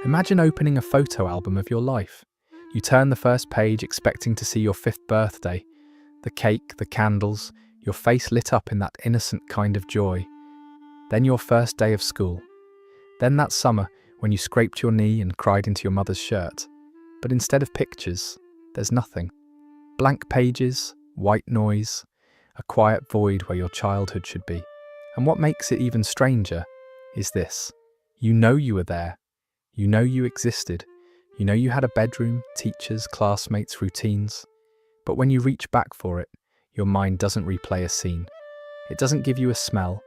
Imagine opening a photo album of your life. You turn the first page expecting to see your 5th birthday. The cake, the candles, your face lit up in that innocent kind of joy. Then your first day of school. Then that summer when you scraped your knee and cried into your mother's shirt. But instead of pictures, there's nothing. Blank pages, white noise, a quiet void where your childhood should be. And what makes it even stranger is this. You know you were there. You know you existed. You know you had a bedroom, teachers, classmates, routines. But when you reach back for it, your mind doesn't replay a scene. It doesn't give you a smell,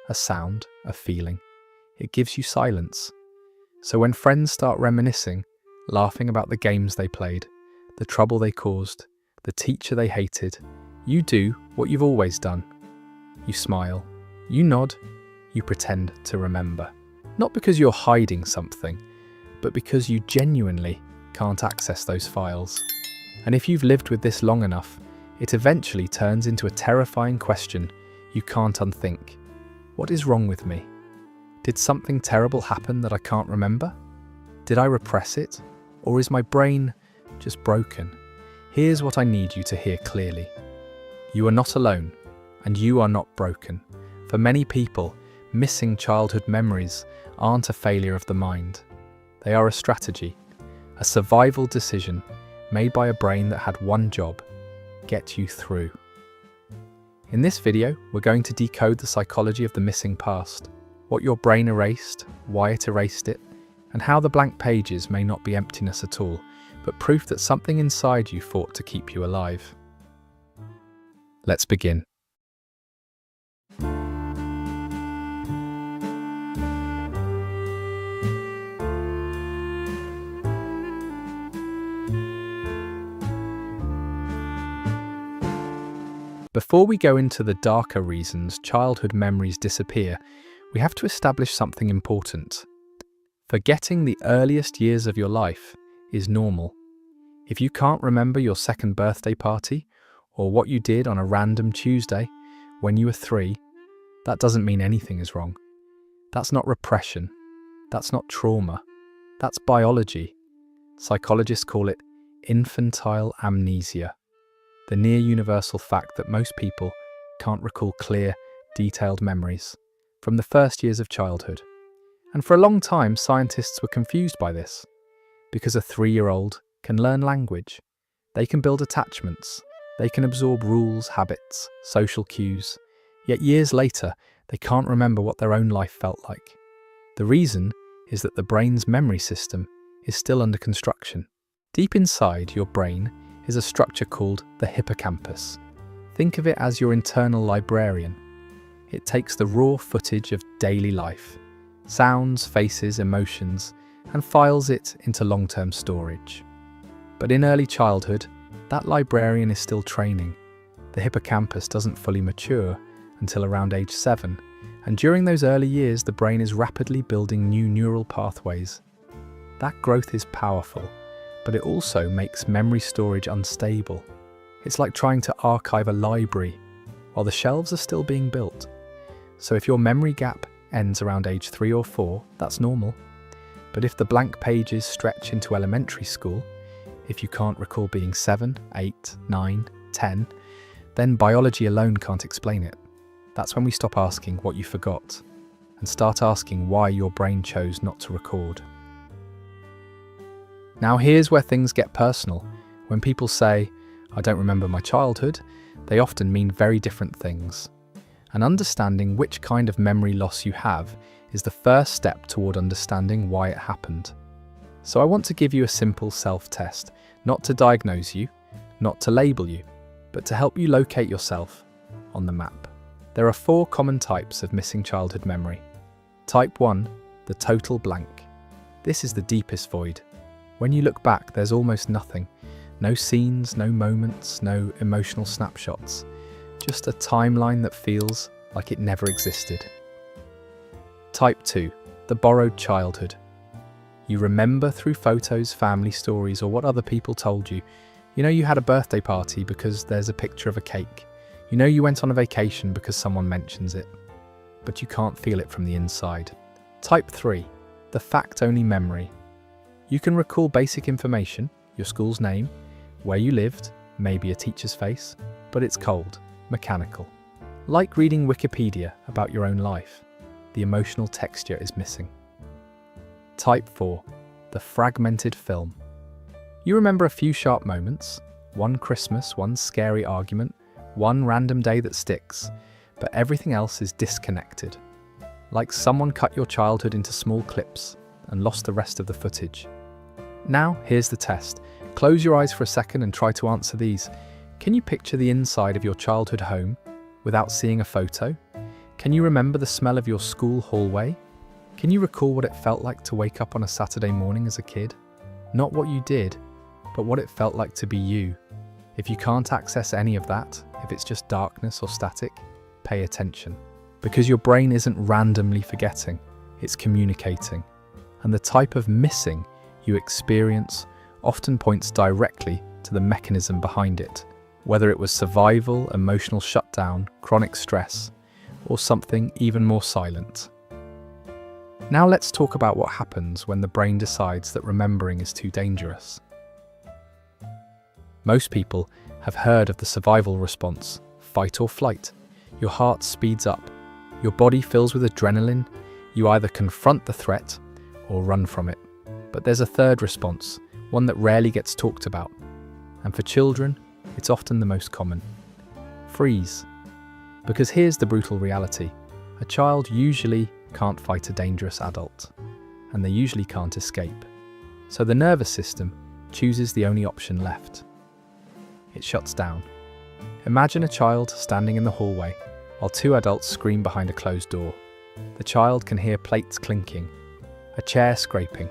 a sound, a feeling. It gives you silence. So when friends start reminiscing, laughing about the games they played, the trouble they caused, the teacher they hated, you do what you've always done. You smile, you nod, you pretend to remember. Not because you're hiding something, but because you genuinely can't access those files. And if you've lived with this long enough, it eventually turns into a terrifying question you can't unthink. What is wrong with me? Did something terrible happen that I can't remember? Did I repress it? Or is my brain just broken? Here's what I need you to hear clearly. You are not alone, and you are not broken. For many people, missing childhood memories aren't a failure of the mind. They are a strategy, a survival decision made by a brain that had one job: get you through. In this video, we're going to decode the psychology of the missing past, what your brain erased, why it erased it, and how the blank pages may not be emptiness at all, but proof that something inside you fought to keep you alive. Let's begin. Before we go into the darker reasons childhood memories disappear, we have to establish something important. Forgetting the earliest years of your life is normal. If you can't remember your 2nd birthday party, or what you did on a random Tuesday when you were 3, that doesn't mean anything is wrong. That's not repression. That's not trauma. That's biology. Psychologists call it infantile amnesia, the near universal fact that most people can't recall clear, detailed memories from the first years of childhood. And for a long time, scientists were confused by this, because a 3-year-old can learn language, they can build attachments, they can absorb rules, habits, social cues, yet years later, they can't remember what their own life felt like. The reason is that the brain's memory system is still under construction. Deep inside your brain is a structure called the hippocampus. Think of it as your internal librarian. It takes the raw footage of daily life, sounds, faces, emotions, and files it into long-term storage. But in early childhood, that librarian is still training. The hippocampus doesn't fully mature until around age 7, and during those early years, the brain is rapidly building new neural pathways. That growth is powerful, but it also makes memory storage unstable. It's like trying to archive a library while the shelves are still being built. So if your memory gap ends around age 3 or 4, that's normal. But if the blank pages stretch into elementary school, if you can't recall being 7, 8, 9, 10, then biology alone can't explain it. That's when we stop asking what you forgot and start asking why your brain chose not to record. Now here's where things get personal. When people say, "I don't remember my childhood," they often mean very different things. And understanding which kind of memory loss you have is the first step toward understanding why it happened. So I want to give you a simple self-test, not to diagnose you, not to label you, but to help you locate yourself on the map. There are 4 common types of missing childhood memory. Type 1, the total blank. This is the deepest void. When you look back, there's almost nothing. No scenes, no moments, no emotional snapshots. Just a timeline that feels like it never existed. Type 2, the borrowed childhood. You remember through photos, family stories, or what other people told you. You know you had a birthday party because there's a picture of a cake. You know you went on a vacation because someone mentions it. But you can't feel it from the inside. Type 3, the fact-only memory. You can recall basic information, your school's name, where you lived, maybe a teacher's face, but it's cold, mechanical. Like reading Wikipedia about your own life, the emotional texture is missing. Type 4. The fragmented film. You remember a few sharp moments, one Christmas, one scary argument, one random day that sticks, but everything else is disconnected. Like someone cut your childhood into small clips and lost the rest of the footage. Now, here's the test. Close your eyes for a second and try to answer these. Can you picture the inside of your childhood home without seeing a photo? Can you remember the smell of your school hallway? Can you recall what it felt like to wake up on a Saturday morning as a kid? Not what you did, but what it felt like to be you. If you can't access any of that, if it's just darkness or static, pay attention. Because your brain isn't randomly forgetting, it's communicating. And the type of missing you experience often points directly to the mechanism behind it, whether it was survival, emotional shutdown, chronic stress, or something even more silent. Now let's talk about what happens when the brain decides that remembering is too dangerous. Most people have heard of the survival response, fight or flight. Your heart speeds up, your body fills with adrenaline, you either confront the threat or run from it. But there's a third response, one that rarely gets talked about. And for children, it's often the most common. Freeze. Because here's the brutal reality. A child usually can't fight a dangerous adult, and they usually can't escape. So the nervous system chooses the only option left. It shuts down. Imagine a child standing in the hallway while two adults scream behind a closed door. The child can hear plates clinking, a chair scraping,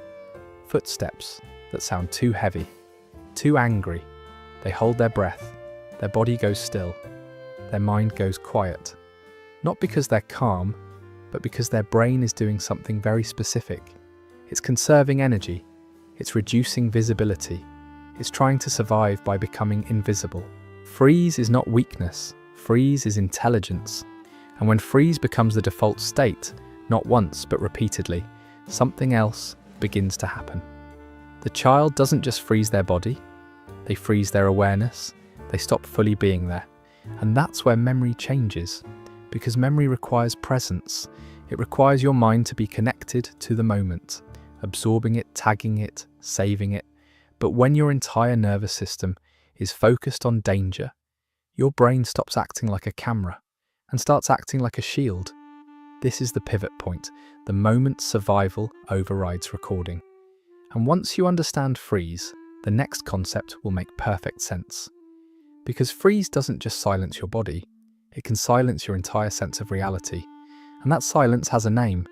footsteps that sound too heavy, too angry. They hold their breath, their body goes still, their mind goes quiet. Not because they're calm, but because their brain is doing something very specific. It's conserving energy, it's reducing visibility, it's trying to survive by becoming invisible. Freeze is not weakness, freeze is intelligence. And when freeze becomes the default state, not once but repeatedly, something else begins to happen. The child doesn't just freeze their body, they freeze their awareness, they stop fully being there. And that's where memory changes, because memory requires presence. It requires your mind to be connected to the moment, absorbing it, tagging it, saving it. But when your entire nervous system is focused on danger, your brain stops acting like a camera and starts acting like a shield. This is the pivot point, the moment survival overrides recording. And once you understand freeze, the next concept will make perfect sense. Because freeze doesn't just silence your body, it can silence your entire sense of reality. And that silence has a name.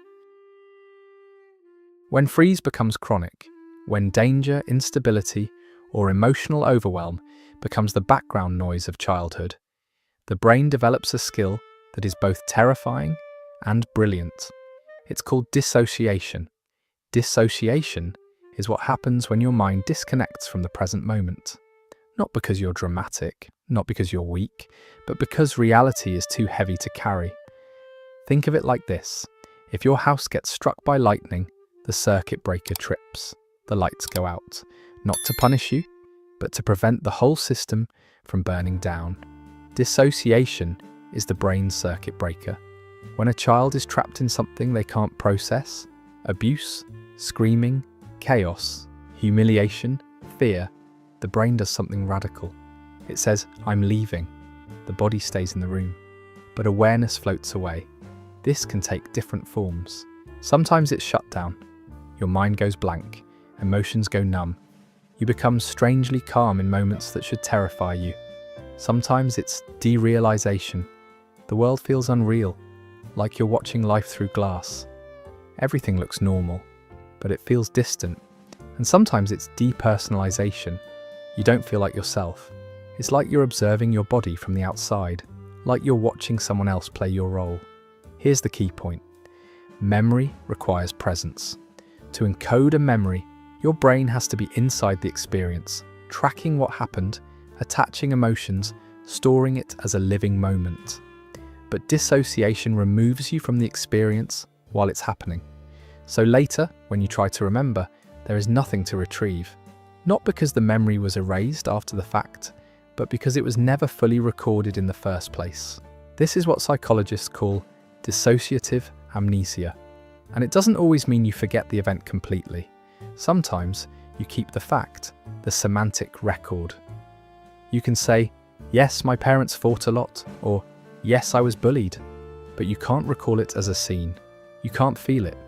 When freeze becomes chronic, when danger, instability, or emotional overwhelm becomes the background noise of childhood, the brain develops a skill that is both terrifying and brilliant. It's called dissociation. Dissociation is what happens when your mind disconnects from the present moment. Not because you're dramatic, not because you're weak, but because reality is too heavy to carry. Think of it like this. If your house gets struck by lightning, the circuit breaker trips. The lights go out, not to punish you, but to prevent the whole system from burning down. Dissociation is the brain's circuit breaker. When a child is trapped in something they can't process, abuse, screaming, chaos, humiliation, fear, the brain does something radical. It says, "I'm leaving." The body stays in the room, but awareness floats away. This can take different forms. Sometimes it's shut down. Your mind goes blank, emotions go numb. You become strangely calm in moments that should terrify you. Sometimes it's derealization. The world feels unreal, like you're watching life through glass. Everything looks normal, but it feels distant. And sometimes it's depersonalization. You don't feel like yourself. It's like you're observing your body from the outside, like you're watching someone else play your role. Here's the key point. Memory requires presence. To encode a memory, your brain has to be inside the experience, tracking what happened, attaching emotions, storing it as a living moment. But dissociation removes you from the experience while it's happening. So later, when you try to remember, there is nothing to retrieve. Not because the memory was erased after the fact, but because it was never fully recorded in the first place. This is what psychologists call dissociative amnesia. And it doesn't always mean you forget the event completely. Sometimes you keep the fact, the semantic record. You can say, yes, my parents fought a lot, or yes, I was bullied, but you can't recall it as a scene. You can't feel it.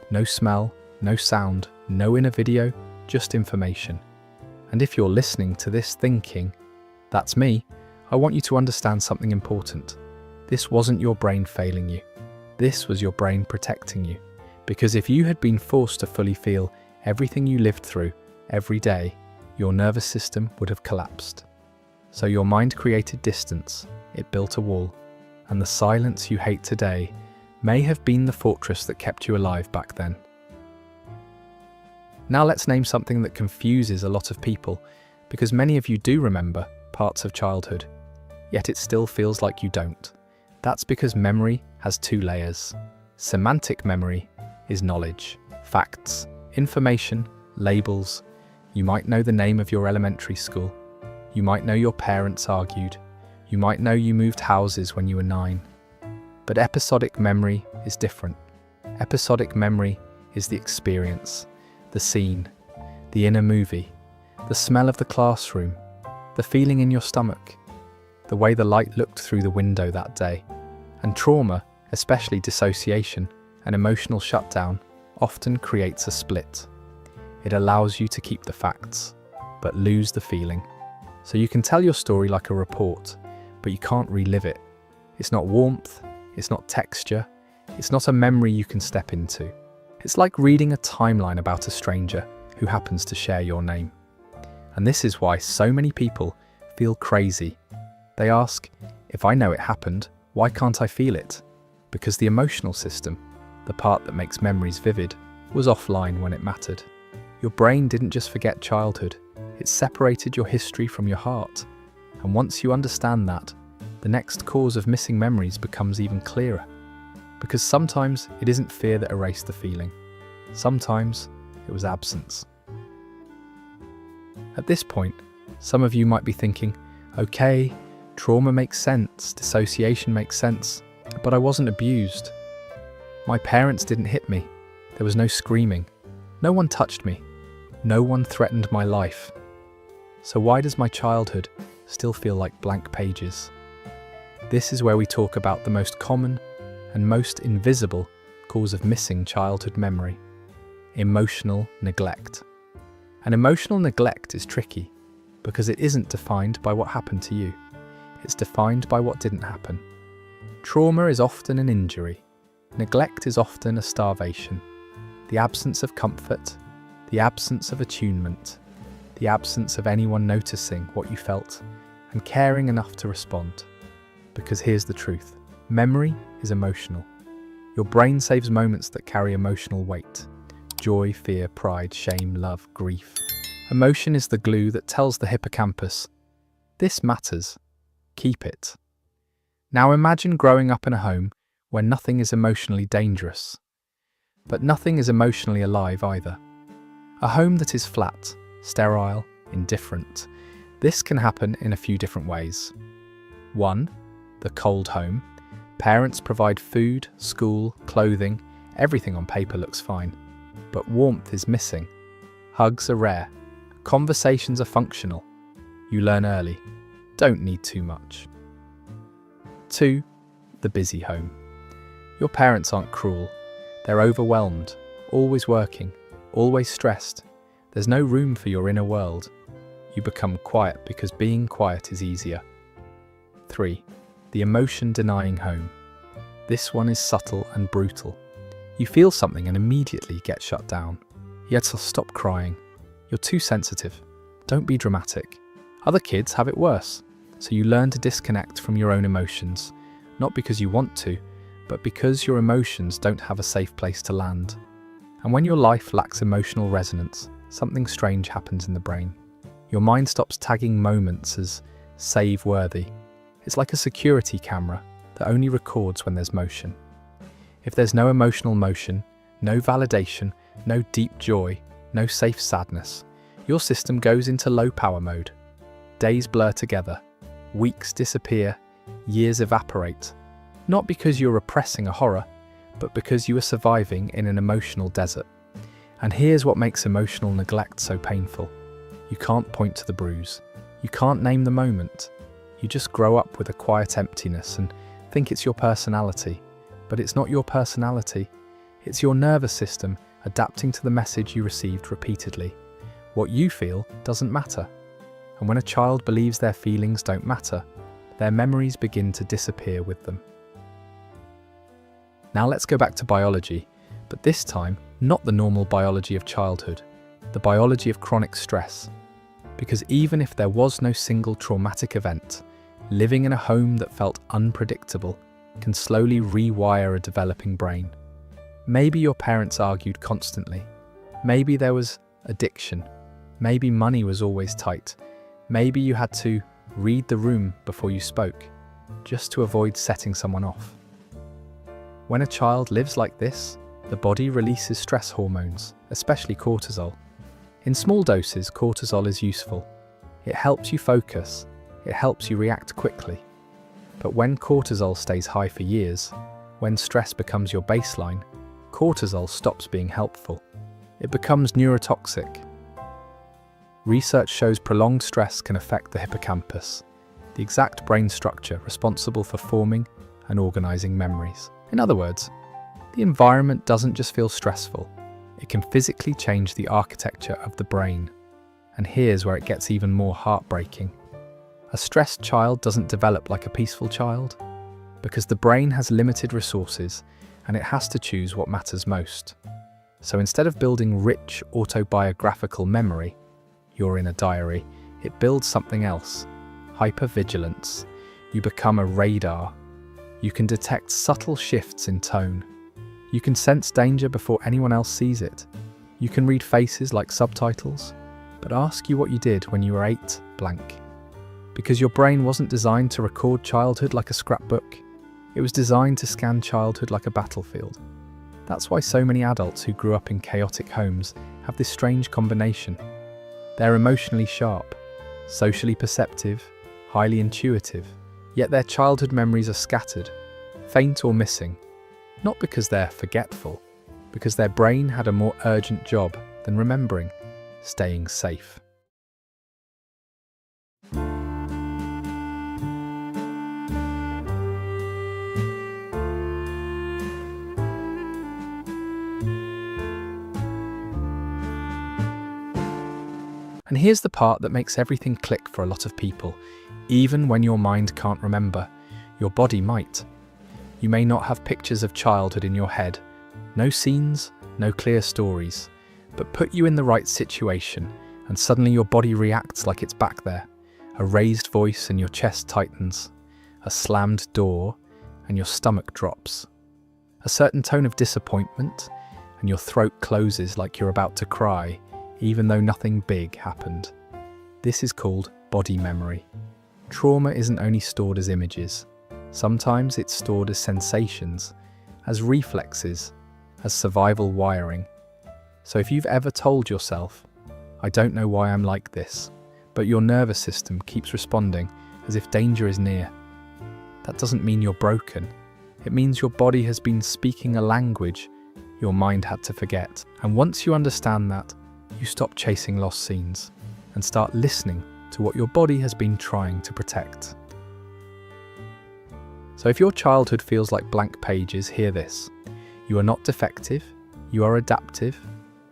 No smell, no sound, no inner video, just information. And if you're listening to this thinking, that's me, I want you to understand something important. This wasn't your brain failing you. This was your brain protecting you. Because if you had been forced to fully feel everything you lived through every day, your nervous system would have collapsed. So your mind created distance, it built a wall, and the silence you hate today may have been the fortress that kept you alive back then. Now let's name something that confuses a lot of people, because many of you do remember parts of childhood, yet it still feels like you don't. That's because memory has two layers. Semantic memory is knowledge, facts, information, labels. You might know the name of your elementary school. You might know your parents argued. You might know you moved houses when you were 9. But episodic memory is different. Episodic memory is the experience, the scene, the inner movie, the smell of the classroom, the feeling in your stomach, the way the light looked through the window that day. And trauma, especially dissociation, an emotional shutdown, often creates a split. It allows you to keep the facts, but lose the feeling. So you can tell your story like a report, but you can't relive it. It's not warmth, it's not texture, it's not a memory you can step into. It's like reading a timeline about a stranger who happens to share your name. And this is why so many people feel crazy. They ask, if I know it happened, why can't I feel it? Because the emotional system, the part that makes memories vivid, was offline when it mattered. Your brain didn't just forget childhood, it separated your history from your heart. And once you understand that, the next cause of missing memories becomes even clearer. Because sometimes it isn't fear that erased the feeling. Sometimes it was absence. At this point, some of you might be thinking, okay, trauma makes sense, dissociation makes sense, but I wasn't abused. My parents didn't hit me. There was no screaming. No one touched me. No one threatened my life. So why does my childhood still feel like blank pages? This is where we talk about the most common and most invisible cause of missing childhood memory: emotional neglect. And emotional neglect is tricky because it isn't defined by what happened to you. It's defined by what didn't happen. Trauma is often an injury. Neglect is often a starvation. The absence of comfort, the absence of attunement, the absence of anyone noticing what you felt and caring enough to respond. Because here's the truth. Memory is emotional. Your brain saves moments that carry emotional weight. Joy, fear, pride, shame, love, grief. Emotion is the glue that tells the hippocampus, this matters. Keep it. Now imagine growing up in a home where nothing is emotionally dangerous, but nothing is emotionally alive either. A home that is flat, sterile, indifferent. This can happen in a few different ways. 1. The cold home. Parents provide food, school, clothing, everything on paper looks fine. But warmth is missing. Hugs are rare. Conversations are functional. You learn early. Don't need too much. 2. The busy home. Your parents aren't cruel. They're overwhelmed, always working, always stressed. There's no room for your inner world. You become quiet because being quiet is easier. 3. The emotion-denying home. This one is subtle and brutal. You feel something and immediately get shut down. Yet stop crying. You're too sensitive. Don't be dramatic. Other kids have it worse. So you learn to disconnect from your own emotions, not because you want to, but because your emotions don't have a safe place to land. And when your life lacks emotional resonance, something strange happens in the brain. Your mind stops tagging moments as save-worthy. It's like a security camera that only records when there's motion. If there's no emotional motion, no validation, no deep joy, no safe sadness. Your system goes into low power mode. Days blur together, weeks disappear, years evaporate. Not because you're repressing a horror, but because you are surviving in an emotional desert. And here's what makes emotional neglect so painful. You can't point to the bruise. You can't name the moment. You just grow up with a quiet emptiness and think it's your personality. But it's not your personality. It's your nervous system adapting to the message you received repeatedly. What you feel doesn't matter. And when a child believes their feelings don't matter, their memories begin to disappear with them. Now let's go back to biology, but this time, not the normal biology of childhood, the biology of chronic stress. Because even if there was no single traumatic event, living in a home that felt unpredictable can slowly rewire a developing brain. Maybe your parents argued constantly. Maybe there was addiction. Maybe money was always tight. Maybe you had to read the room before you spoke, just to avoid setting someone off. When a child lives like this, the body releases stress hormones, especially cortisol. In small doses, cortisol is useful. It helps you focus. It helps you react quickly. But when cortisol stays high for years, when stress becomes your baseline, cortisol stops being helpful. It becomes neurotoxic. Research shows prolonged stress can affect the hippocampus, the exact brain structure responsible for forming and organizing memories. In other words, the environment doesn't just feel stressful, it can physically change the architecture of the brain. And here's where it gets even more heartbreaking. A stressed child doesn't develop like a peaceful child, because the brain has limited resources and it has to choose what matters most. So instead of building rich autobiographical memory, you're in a diary, it builds something else. Hypervigilance. You become a radar. You can detect subtle shifts in tone. You can sense danger before anyone else sees it. You can read faces like subtitles, but ask you what you did when you were 8 blank. Because your brain wasn't designed to record childhood like a scrapbook. It was designed to scan childhood like a battlefield. That's why so many adults who grew up in chaotic homes have this strange combination. They're emotionally sharp, socially perceptive, highly intuitive, yet their childhood memories are scattered, faint or missing, not because they're forgetful, because their brain had a more urgent job than remembering, staying safe. And here's the part that makes everything click for a lot of people. Even when your mind can't remember, your body might. You may not have pictures of childhood in your head, no scenes, no clear stories, but put you in the right situation and suddenly your body reacts like it's back there. A raised voice and your chest tightens, a slammed door and your stomach drops, a certain tone of disappointment and your throat closes like you're about to cry, even though nothing big happened. This is called body memory. Trauma isn't only stored as images. Sometimes it's stored as sensations, as reflexes, as survival wiring. So if you've ever told yourself, "I don't know why I'm like this," but your nervous system keeps responding as if danger is near, that doesn't mean you're broken. It means your body has been speaking a language your mind had to forget. And once you understand that, you stop chasing lost scenes and start listening to what your body has been trying to protect. So if your childhood feels like blank pages, hear this. You are not defective, you are adaptive.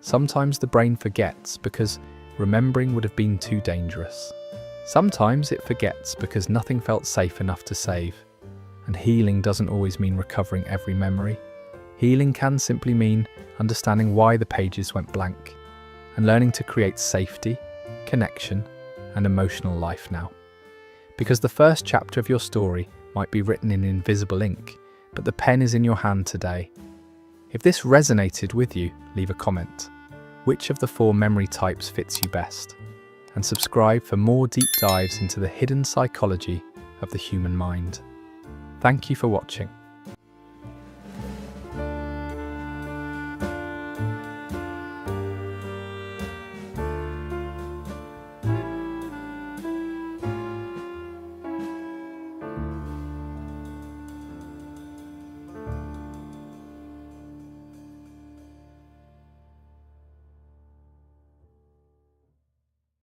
Sometimes the brain forgets because remembering would have been too dangerous. Sometimes it forgets because nothing felt safe enough to save. And healing doesn't always mean recovering every memory. Healing can simply mean understanding why the pages went blank and learning to create safety, connection, and emotional life now. Because the first chapter of your story might be written in invisible ink, but the pen is in your hand today. If this resonated with you, leave a comment. Which of the 4 memory types fits you best? And subscribe for more deep dives into the hidden psychology of the human mind. Thank you for watching.